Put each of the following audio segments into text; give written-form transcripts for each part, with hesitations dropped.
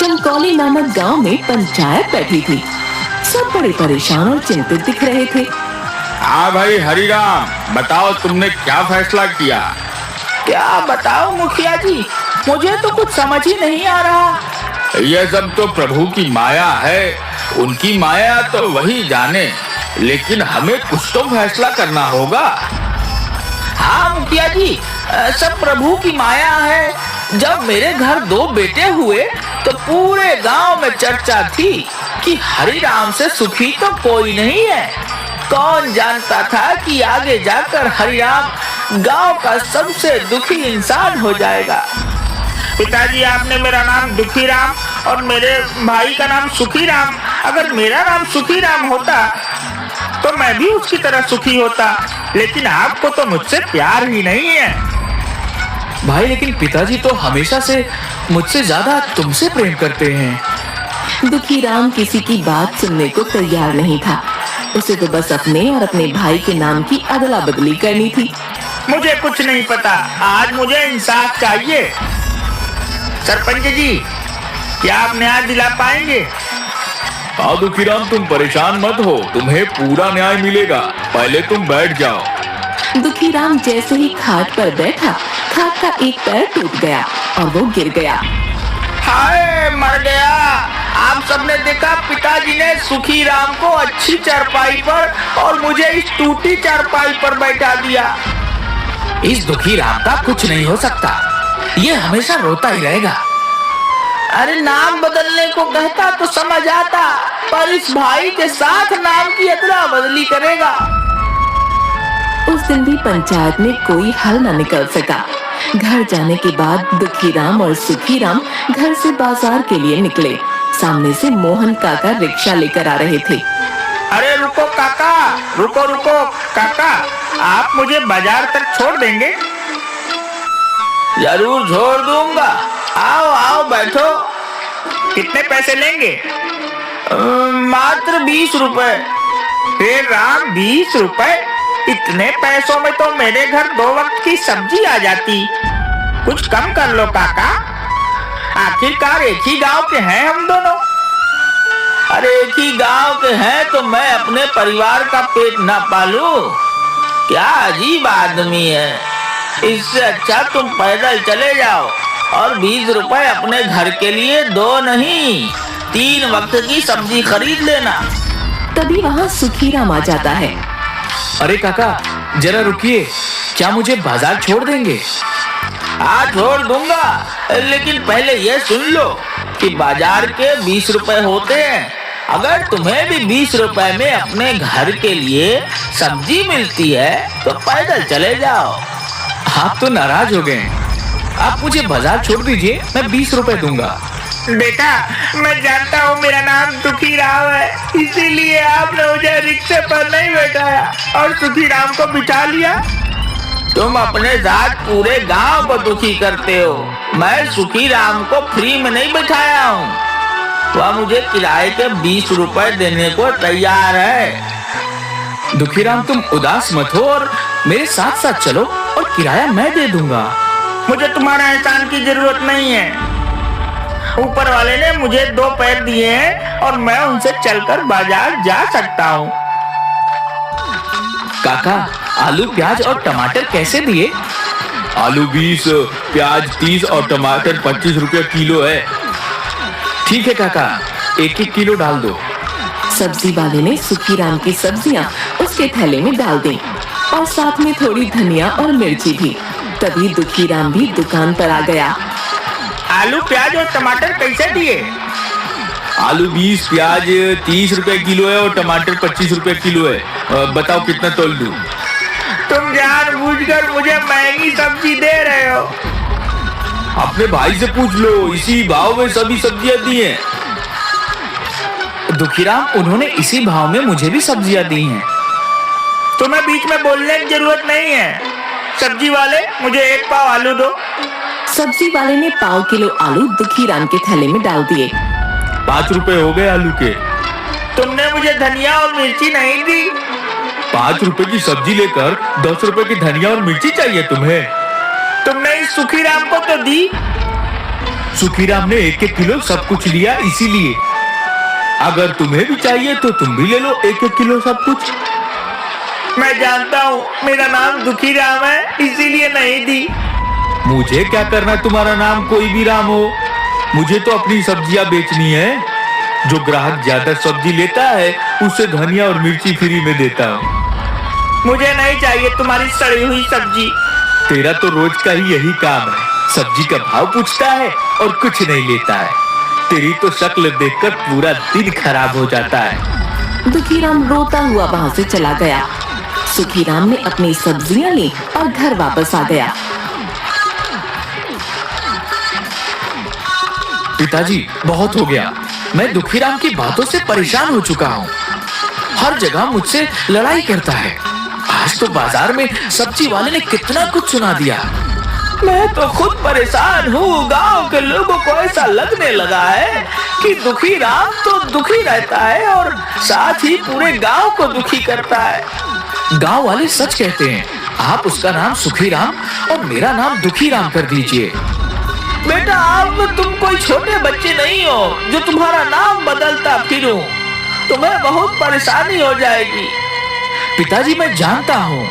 चमकौली नामक गांव में पंचायत बैठी थी। सब बड़े परेशान और चिंतित दिख रहे थे। हाँ भाई हरिराम, बताओ तुमने क्या फैसला किया? क्या बताओ मुखिया जी, मुझे तो कुछ समझ ही नहीं आ रहा। यह सब तो प्रभु की माया है, उनकी माया तो वही जाने, लेकिन हमें कुछ तो फैसला करना होगा। हाँ मुखिया जी, सब प्रभु की माया है। जब मेरे घर 2 बेटे हुए तो पूरे गांव में चर्चा थी कि हरिराम से सुखी तो कोई नहीं है। कौन जानता था कि आगे जाकर हरिराम गांव का सबसे दुखी इंसान हो जाएगा। पिताजी, आपने मेरा नाम दुखीराम और मेरे भाई का नाम सुखीराम। अगर मेरा नाम सुखीराम होता तो मैं भी उसकी तरह सुखी होता, लेकिन आपको तो मुझसे प्यार ही नहीं है। भाई, लेकिन पिताजी तो हमेशा से मुझसे ज्यादा तुमसे प्रेम करते हैं। दुखीराम किसी की बात सुनने को तैयार नहीं था। उसे तो बस अपने और अपने भाई के नाम की अदला बदली करनी थी। मुझे कुछ नहीं पता, आज मुझे इंसाफ चाहिए। सरपंच जी, क्या आप न्याय दिला पाएंगे? हाँ दुखीराम, तुम परेशान मत हो, तुम्हें पूरा न्याय मिलेगा। पहले तुम बैठ जाओ। दुखीराम जैसे ही खाट पर बैठा, खाट का एक पैर टूट गया और वो गिर गया। हाय, मर गया। आप सबने देखा, पिताजी ने सुखीराम को अच्छी चारपाई पर और मुझे इस टूटी चारपाई पर बैठा दिया। इस दुखीराम का कुछ नहीं हो सकता, ये हमेशा रोता ही रहेगा। अरे नाम बदलने को कहता तो समझ आता, पर इस भाई के साथ नाम की अदला बदली करेगा। उस दिन भी पंचायत में कोई हल न निकल सका। घर जाने के बाद दुखीराम और सुखीराम घर से बाजार के लिए निकले। सामने से मोहन काका रिक्शा लेकर आ रहे थे। अरे रुको काका, रुको रुको काका, आप मुझे बाजार तक छोड़ देंगे? जरूर छोड़ दूंगा, आओ आओ बैठो। कितने पैसे लेंगे? मात्र 20 रुपए। हे राम, 20 रुपए? इतने पैसों में तो मेरे घर 2 वक्त की सब्जी आ जाती। कुछ कम कर लो काका, आखिरकार एक ही गांव के हैं हम दोनों। अरे एक ही गांव के हैं तो मैं अपने परिवार का पेट ना पालूं? क्या अजीब आदमी है। इससे अच्छा तुम पैदल चले जाओ और 20 रुपए अपने घर के लिए 2 नहीं 3 वक्त की सब्जी खरीद लेना। तभी वहाँ सुखीराम आ जाता है। अरे काका, जरा रुकिए, क्या मुझे बाजार छोड़ देंगे? हाँ छोड़ दूंगा, लेकिन पहले ये सुन लो कि बाजार के 20 रुपए होते हैं। अगर तुम्हें भी 20 रुपए में अपने घर के लिए सब्जी मिलती है तो पैदल चले जाओ। आप तो नाराज हो गए। आप मुझे बाजार छोड़ दीजिए, मैं 20 रुपए दूंगा। बेटा, मैं जानता हूँ मेरा नाम दुखीराम है, इसीलिए आपने मुझे रिक्शे पर नहीं बैठाया और सुखीराम को बिठा लिया। तुम अपने साथ पूरे गांव को दुखी करते हो। मैं सुखीराम को फ्री में नहीं बिठाया हूँ, वह मुझे किराए के 20 रुपए देने को तैयार है। दुखीराम, तुम उदास मत हो और मेरे साथ साथ चलो और किराया मैं दे दूंगा। मुझे तुम्हारा एहसान की जरूरत नहीं है। ऊपर वाले ने मुझे 2 पैर दिए हैं और मैं उनसे चलकर बाजार जा सकता हूँ। काका, आलू, प्याज और टमाटर कैसे दिए? आलू 20, प्याज 30 और टमाटर 25 रुपए किलो है। ठीक है काका, 1-1 किलो डाल दो। सब्जी वाले ने सुखीराम की सब्जियां उसके थैले में डाल दी और साथ में थोड़ी धनिया और मिर्ची भी। तभी दुखीराम भी दुकान पर आ गया। आलू, प्याज और टमाटर कैसे दिए? आलू 20, प्याज 30 रुपए किलो है और टमाटर 25 रुपए किलो है। बताओ कितना तोल दूं? तुम जानबूझकर मुझे महंगी सब्जी दे रहे हो। अपने भाई से पूछ लो, इसी भाव में सभी सब्जियां दी हैं। दुखीराम, उन्होंने इसी भाव में मुझे भी सब्जियां दी हैं। तुम्हें बीच में बोलने की जरूरत नहीं है। सब्जी वाले, मुझे 1 पाव आलू दो। सब्जी वाले ने 1 किलो आलू दुखीराम के थैले में डाल दिए। 5 रुपए हो गए आलू के। तुमने मुझे धनिया और मिर्ची नहीं दी। 5 रुपए की सब्जी लेकर 10 रुपए की धनिया और मिर्ची चाहिए तुम्हें? तुमने इस सुखीराम को तो दी। सुखीराम ने 1-1 किलो सब कुछ लिया इसीलिए। अगर तुम्हें भी चाहिए तो तुम भी ले लो 1-1 किलो सब कुछ। मैं जानता हूँ मेरा नाम दुखी राम है, इसीलिए नहीं दी। मुझे क्या करना तुम्हारा नाम कोई भी राम हो, मुझे तो अपनी सब्जियां बेचनी है। जो ग्राहक ज्यादा सब्जी लेता है उसे धनिया और मिर्ची फ्री में देता हूँ। मुझे नहीं चाहिए तुम्हारी सड़ी हुई सब्जी। तेरा तो रोज का ही यही काम है, सब्जी का भाव पूछता है और कुछ नहीं लेता है। तेरी तो शक्ल देखकर पूरा दिन खराब हो जाता है। दुखीराम रोता हुआ वहाँ से चला गया। सुखीराम ने अपनी सब्जियां ली और घर वापस आ गया। पिताजी, बहुत हो गया। मैं दुखीराम की बातों से परेशान हो चुका हूँ। हर जगह मुझसे लड़ाई करता है। आज तो बाजार में सब्जी वाले ने कितना कुछ सुना दिया। मैं तो खुद परेशान हूँ। गांव के लोगों को ऐसा लगने लगा है कि दुखी राम तो दुखी रहता है और साथ ही पूरे गांव को दुखी करता है। गांव वाले सच कहते हैं। आप उसका नाम सुखीराम और मेरा नाम दुखीराम कर दीजिए। बेटा, अब तुम कोई छोटे बच्चे नहीं हो जो तुम्हारा नाम बदलता फिरूं। तुम्हें बहुत परेशानी हो जाएगी। पिताजी, मैं जानता हूँ,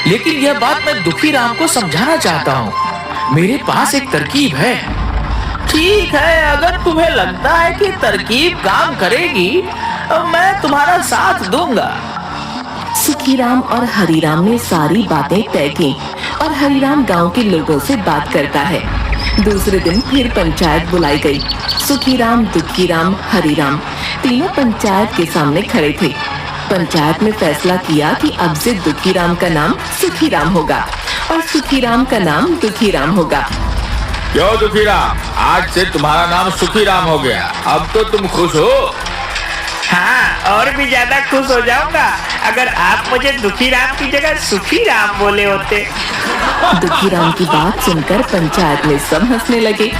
लेकिन यह बात मैं दुखीराम को समझाना चाहता हूँ। मेरे पास एक तरकीब है। ठीक है, अगर तुम्हें लगता है कि तरकीब काम करेगी, मैं तुम्हारा साथ दूंगा। सुखीराम और हरिराम ने सारी बातें तय की और हरिराम गांव के लोगों से बात करता है। दूसरे दिन फिर पंचायत बुलाई गई। सुखीराम, दुखीराम, हरिराम तीनों पंचायत के सामने खड़े थे। पंचायत में फैसला किया कि अब से दुखीराम का नाम सुखीराम होगा और सुखीराम का नाम दुखीराम होगा। क्यों दुखीराम, आज से तुम्हारा नाम सुखीराम हो गया। अब तो तुम खुश हो? हाँ, और भी ज्यादा खुश हो जाऊंगा अगर आप मुझे दुखीराम की जगह सुखीराम बोले होते। दुखीराम की बात सुनकर पंचायत में सब हंसने लगे।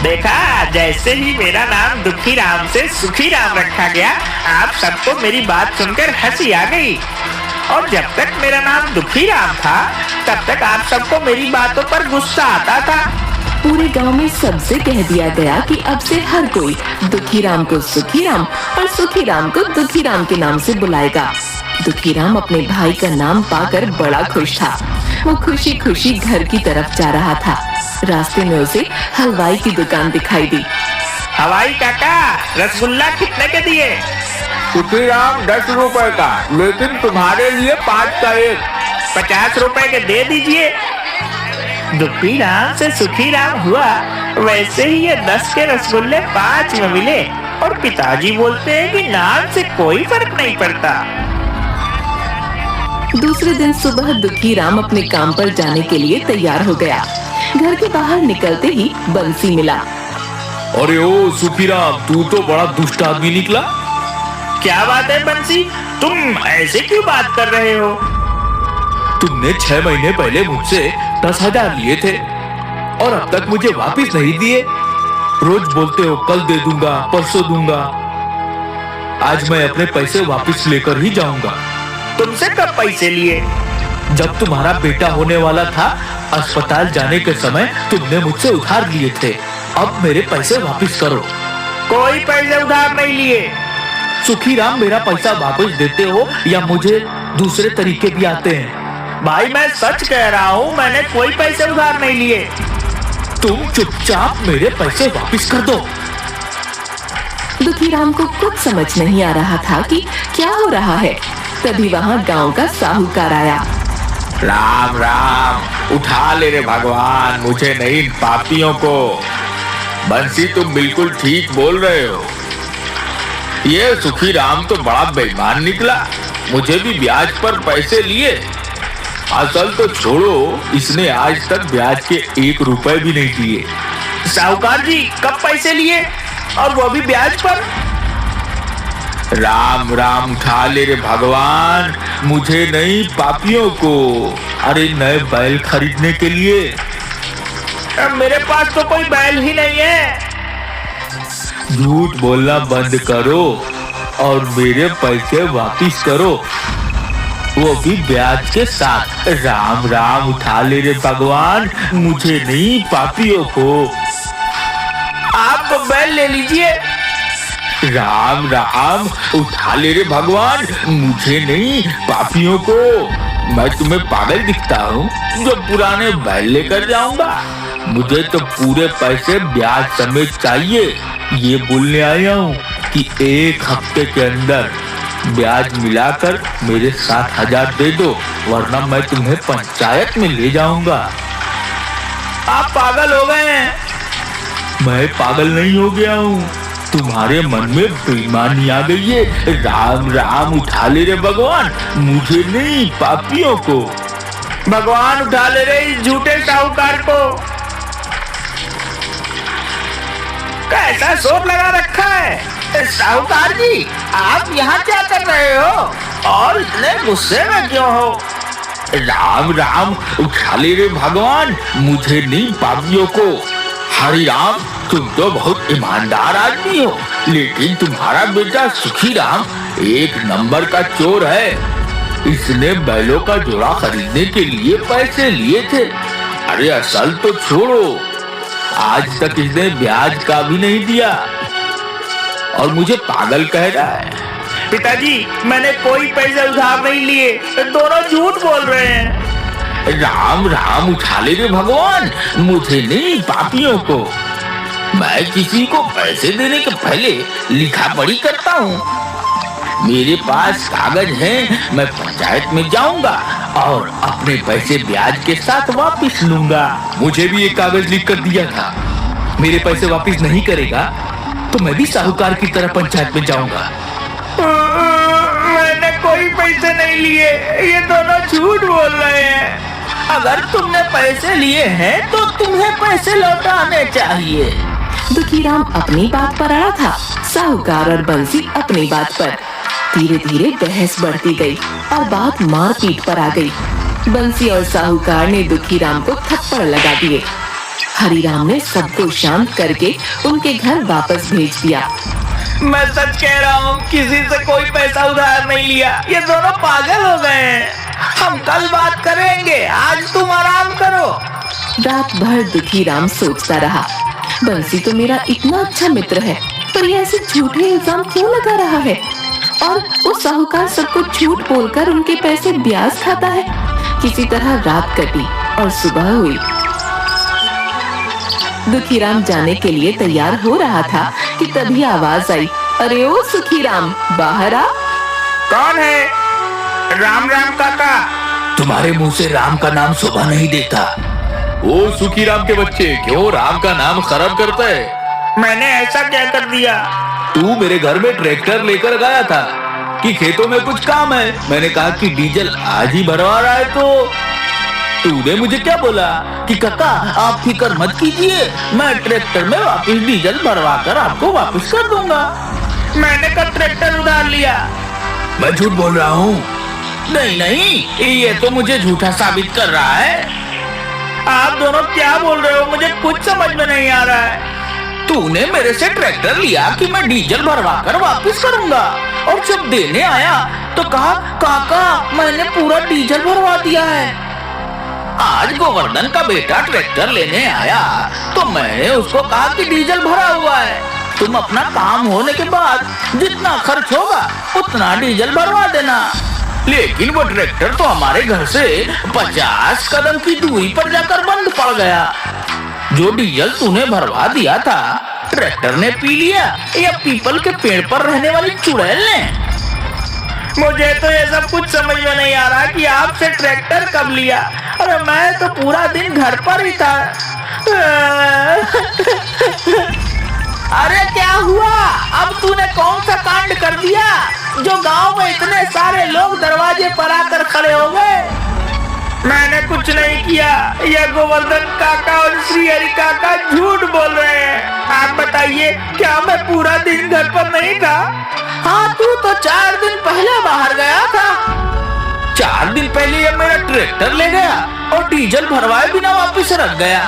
देखा, जैसे ही मेरा नाम दुखीराम से सुखीराम रखा गया, आप सबको मेरी बात सुनकर हंसी आ गई। और जब तक मेरा नाम दुखीराम था, तब तक आप सबको मेरी बातों पर गुस्सा आता था। पूरे गांव में सबसे कह दिया गया कि अब से हर कोई दुखीराम को सुखीराम और सुखीराम को दुखीराम के नाम से बुलाएगा। दुखीराम अपने भाई का नाम पाकर बड़ा खुश था। वो खुशी खुशी घर की तरफ जा रहा था। रास्ते में उसे हलवाई की दुकान दिखाई दी। हलवाई काका, रसगुल्ला कितने के दिए? सुखीराम 10 रुपए का, लेकिन तुम्हारे लिए 5 का एक। 50 रुपए के दे दीजिए। दुखीराम से सुखीराम हुआ, वैसे ही ये 10 के रसगुल्ले 5 में मिले। और पिताजी बोलते हैं कि नाम से कोई फर्क नहीं पड़ता। दूसरे दिन सुबह दुखीराम अपने काम पर जाने के लिए तैयार हो गया। घर के बाहर निकलते ही बंसी मिला। अरे ओ सुखीराम, तू तो बड़ा दुष्ट आदमी निकला। क्या बात है बंसी, तुम ऐसे क्यों बात कर रहे हो? तुमने 6 महीने पहले मुझसे 10,000 लिए थे और अब तक मुझे वापस नहीं दिए। रोज बोलते हो कल दे दूंगा, परसों दूंगा। आज मैं अपने पैसे वापस लेकर ही जाऊंगा। तुमसे कब पैसे लिए? जब तुम्हारा बेटा होने वाला था, अस्पताल जाने के समय तुमने मुझसे उधार लिए थे। अब मेरे पैसे वापस करो। कोई पैसे उधार नहीं लिए। सुखीराम, मेरा पैसा वापस देते हो या मुझे दूसरे तरीके भी आते हैं? भाई, मैं सच कह रहा हूँ, मैंने कोई पैसे उधार नहीं लिए। तुम चुपचाप मेरे पैसे वापस कर दो। दुखीराम को कुछ समझ नहीं आ रहा था कि क्या हो रहा है। तभी वहाँ गांव का साहूकार आया। राम राम, उठा ले रे भगवान, मुझे नहीं इन पापियों को। बंसी, तुम बिल्कुल ठीक बोल रहे हो। ये सुखीराम तो बड़ा बेईमान निकला। मुझे भी ब्याज पर पैसे लिए। असल तो छोड़ो, इसने आज तक ब्याज के 1 रुपए भी नहीं दिए। साहूकार जी, कब पैसे लिए और वो भी ब्याज पर? राम राम, उठा ले रे भगवान, मुझे नहीं पापियों को। अरे नए बैल खरीदने के लिए। मेरे पास तो कोई बैल ही नहीं है। झूठ बोलना बंद करो और मेरे पैसे वापस करो, वो भी ब्याज के साथ। राम राम, उठा ले रे भगवान, मुझे नहीं पापियों को। आप बैल ले लीजिए। राम राम, उठा ले रे भगवान, मुझे नहीं पापियों को। मैं तुम्हें पागल दिखता हूँ जो पुराने बैल लेकर जाऊंगा? मुझे तो पूरे पैसे ब्याज समेत चाहिए। ये बोलने आया हूँ कि 1 हफ्ते के अंदर ब्याज मिलाकर मेरे 7,000 दे दो, वरना मैं तुम्हें पंचायत में ले जाऊंगा। आप पागल हो गए हैं। मैं पागल नहीं हो गया हूँ, तुम्हारे मन में बेईमानी आ गई है। राम राम, उठा ले रे भगवान, मुझे नहीं पापियों को। भगवान उठा ले रहे इस झूठे साहूकार को। कैसा शोर लगा रखा है? साहूकार जी, आप यहाँ क्या कर रहे हो और इतने गुस्से में क्यों हो? राम राम, उठा ले रे भगवान, मुझे नहीं पापियों को। हरि राम, तुम तो बहुत ईमानदार आदमी हो, लेकिन तुम्हारा बेटा सुखी राम 1 नंबर का चोर है। इसने बैलों का जोड़ा खरीदने के लिए पैसे लिए थे। अरे असल तो छोड़ो, आज तक इसने ब्याज का भी नहीं दिया और मुझे पागल कह रहा है। पिताजी, मैंने कोई पैसे उधार नहीं लिए, दोनों झूठ बोल रहे हैं। राम राम, उठा ले रे भगवान, मुझे नहीं पापियों को। मैं किसी को पैसे देने के पहले लिखा पढ़ी करता हूँ। मेरे पास कागज हैं, मैं पंचायत में जाऊंगा और अपने पैसे ब्याज के साथ वापस लूंगा। मुझे भी एक कागज लिख कर दिया था, मेरे पैसे वापस नहीं करेगा तो मैं भी साहूकार की तरह पंचायत में जाऊंगा। मैंने कोई पैसे नहीं लिए, ये दोनों झूठ बोल रहे हैं। अगर तुमने पैसे लिए हैं तो तुम्हें पैसे लौटाने चाहिए। दुखीराम अपनी बात पर अड़ा था, साहूकार और बंसी अपनी बात पर। धीरे धीरे बहस बढ़ती गई और बात मारपीट पर आ गई। बंसी और साहूकार ने दुखीराम को थप्पड़ लगा दिए। हरिराम ने सबको शांत करके उनके घर वापस भेज दिया। मैं सच कह रहा हूँ, किसी से कोई पैसा उधार नहीं लिया। ये दोनों पागल हो गए हैं। हम कल बात करेंगे, आज तुम आराम करो। रात भर दुखीराम सोचता रहा, बंसी तो मेरा इतना अच्छा मित्र है, पर ये ऐसे झूठे इल्जाम क्यों लगा रहा है? और वो साहूकार सबको झूठ बोलकर उनके पैसे ब्याज खाता है। किसी तरह रात कटी और सुबह हुई। दुखीराम जाने के लिए तैयार हो रहा था कि तभी आवाज आई, अरे ओ सुखीराम, बाहर आ। कौन है? राम राम काका। तुम्हारे मुंह से राम का नाम शोभा नहीं देता। ओ सुखी राम के बच्चे, क्यों राम का नाम खराब करता है? मैंने ऐसा क्या कर दिया? तू मेरे घर में ट्रैक्टर लेकर गया था कि खेतों में कुछ काम है। मैंने कहा कि डीजल आज ही भरवा रहा है तो तूने मुझे क्या बोला कि काका आप फिक्र मत कीजिए, मैं ट्रैक्टर में वापस डीजल भरवा कर आपको वापस कर दूंगा। मैंने कब ट्रैक्टर उधार लिया? मैं झूठ बोल रहा हूँ। नहीं नहीं, ये तो मुझे झूठा साबित कर रहा है। आप दोनों क्या बोल रहे हो? मुझे कुछ समझ में नहीं आ रहा है। तूने मेरे से ट्रैक्टर लिया कि मैं डीजल भरवा कर वापस करूंगा, और जब देने आया तो कहा काका मैंने पूरा डीजल भरवा दिया है। आज गोवर्धन का बेटा ट्रैक्टर लेने आया तो मैंने उसको कहा कि डीजल भरा हुआ है, तुम अपना काम होने के बाद जितना खर्च होगा उतना डीजल भरवा देना। लेकिन वो ट्रैक्टर तो हमारे घर से 50 कदम की दूरी पर जाकर बंद पड़ गया। जो डीजल तूने भरवा दिया था ट्रैक्टर ने पी लिया या पीपल के पेड़ पर रहने वाली चुड़ैल ने? मुझे तो ये सब कुछ समझ में नहीं आ रहा कि आपसे ट्रैक्टर कब लिया। अरे मैं तो पूरा दिन घर पर ही था। अरे क्या हुआ? अब तूने कौन सा कांड कर दिया जो गांव में इतने सारे लोग दरवाजे पर आकर खड़े हो गए? मैंने कुछ नहीं किया, ये गोवर्धन काका और श्री हरि काका झूठ बोल रहे हैं। आप बताइए, क्या मैं पूरा दिन घर पर नहीं था? हाँ, तू तो 4 दिन पहले बाहर गया था। 4 दिन पहले ये मेरा ट्रैक्टर ले गया और डीजल भरवाए बिना वापस रख गया,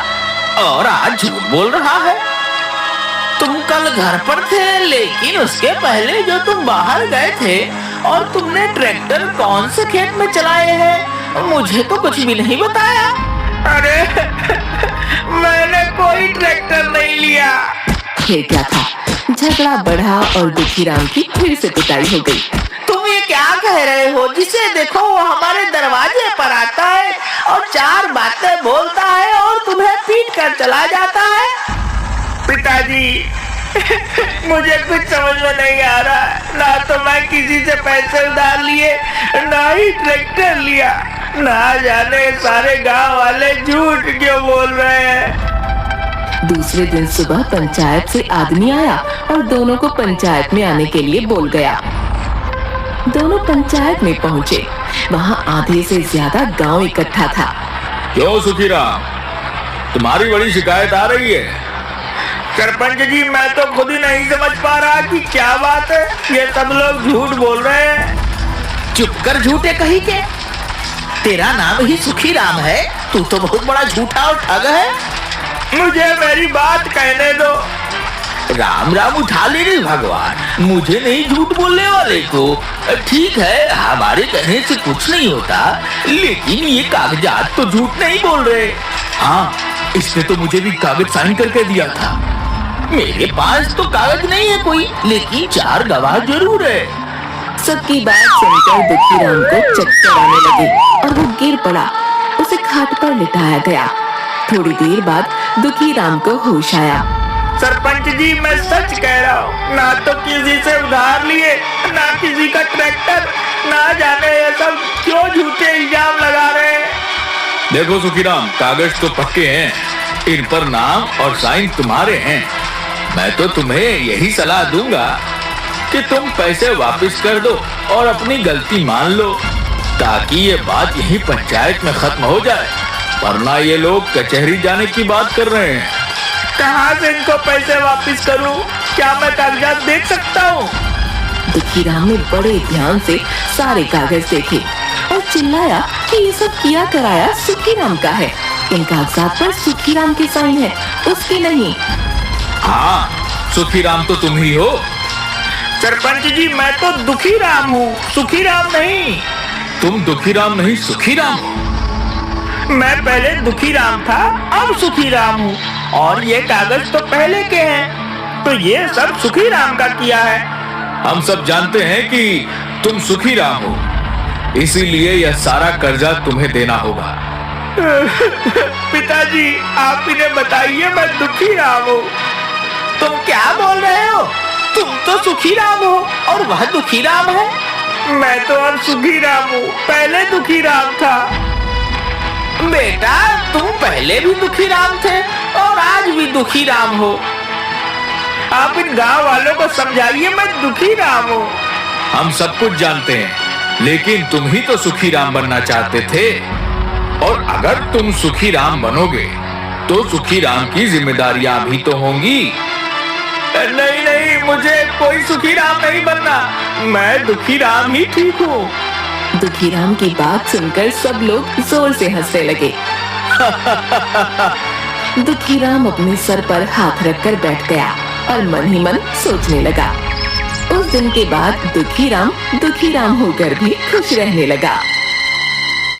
और आज झूठ बोल रहा है। तुम कल घर पर थे, लेकिन उसके पहले जो तुम बाहर गए थे और तुमने ट्रैक्टर कौन से खेत में चलाए हैं, मुझे तो कुछ भी नहीं बताया। अरे मैंने कोई ट्रैक्टर नहीं लिया। फिर क्या था, झगड़ा बढ़ा और दुखीराम की फिर से पिटाई हो गई। तुम ये क्या कह रहे हो? जिसे देखो वो हमारे दरवाजे पर आता है और चार बातें बोलता है और तुम्हें पीट कर चला जाता है। पिताजी, मुझे कुछ समझ में नहीं आ रहा। ना तो मैं किसी से पैसे उधार लिए, ना ही ट्रैक्टर लिया। ना जाने सारे गांव वाले झूठ क्यों बोल रहे हैं। दूसरे दिन सुबह पंचायत से आदमी आया और दोनों को पंचायत में आने के लिए बोल गया। दोनों पंचायत में पहुंचे। वहां आधे से ज्यादा गांव इकट्ठा था। क्यों सुखीराम, तुम्हारी बड़ी शिकायत आ रही है? सरपंच जी, मैं तो खुद ही नहीं समझ पा रहा कि क्या बात है। ये सब लोग झूठ बोल रहे हैं। चुप कर झूठे कहीं के। तेरा नाम ही सुखीराम है, तू तो बहुत बड़ा झूठा और ठग है। मुझे मेरी बात कहने दो। राम राम उठा ले रे भगवान, मुझे नहीं झूठ बोलने वाले को। ठीक है, हमारे कहने से कुछ नहीं होता, लेकिन ये कागजात तो झूठ नहीं बोल रहे। हाँ, इसने तो मुझे भी कागज साइन करके दिया था। मेरे पास तो कागज नहीं है कोई, लेकिन चार गवाह जरूर है। सबकी बात सुनकर दुखीराम को चक्कर आने लगे और वो गिर पड़ा। उसे खाट पर लिटाया गया। थोड़ी देर बाद दुखीराम को होश आया। सरपंच जी, मैं सच कह रहा हूँ। ना तो किसी से उधार लिए, ना किसी का ट्रैक्टर। ना जाने ये सब क्यों झूठे इल्जाम लगा रहे हैं। देखो सुखीराम, कागज तो पक्के हैं, इन पर नाम और साइन तुम्हारे हैं। मैं तो तुम्हें यही सलाह दूंगा कि तुम पैसे वापस कर दो और अपनी गलती मान लो, ताकि ये बात यही पंचायत में खत्म हो जाए। वरना ये लोग कचहरी जाने की बात कर रहे हैं। कहाँ से इनको पैसे वापस करूं? क्या मैं कागजात देख सकता हूँ? दुखीराम ने बड़े ध्यान से सारे कागज देखे और चिल्लाया कि ये सब किया कराया सुखीराम का है। इन कागजात पर सुखीराम की साइन है, उसकी नहीं। हाँ, सुखीराम तो तुम ही हो। सरपंच जी, मैं तो दुखीराम हूँ, सुखीराम नहीं। तुम दुखीराम नहीं, सुखीराम हो। मैं पहले दुखीराम था, अब सुखीराम हूँ। और ये कागज तो पहले के हैं, तो ये सब सुखीराम का किया है। हम सब जानते हैं कि तुम सुखीराम हो, इसीलिए यह सारा कर्जा तुम्हें देना होगा। पिताजी, आप इन्हें बताइए, मैं दुखीराम हूँ। तुम क्या बोल रहे हो? तुम तो सुखीराम हो और वह दुखीराम है। मैं तो अब सुखीराम हूँ, पहले दुखीराम था। बेटा, तुम पहले भी दुखीराम थे और आज भी दुखीराम हो। आप इन गांव वालों को समझाइए, मैं दुखीराम हूँ। हम सब कुछ जानते हैं, लेकिन तुम ही तो सुखीराम बनना चाहते थे। और अगर तुम सुखीराम बनोगे तो सुखीराम की जिम्मेदारियां भी तो होंगी। नहीं नहीं, मुझे कोई सुखीराम नहीं बनना। मैं दुखीराम ही ठीक हूँ। दुखीराम की बात सुनकर सब लोग जोर से हंसने लगे। दुखीराम अपने सर पर हाथ रखकर बैठ गया और मन ही मन सोचने लगा। उस दिन के बाद दुखीराम होकर भी खुश रहने लगा।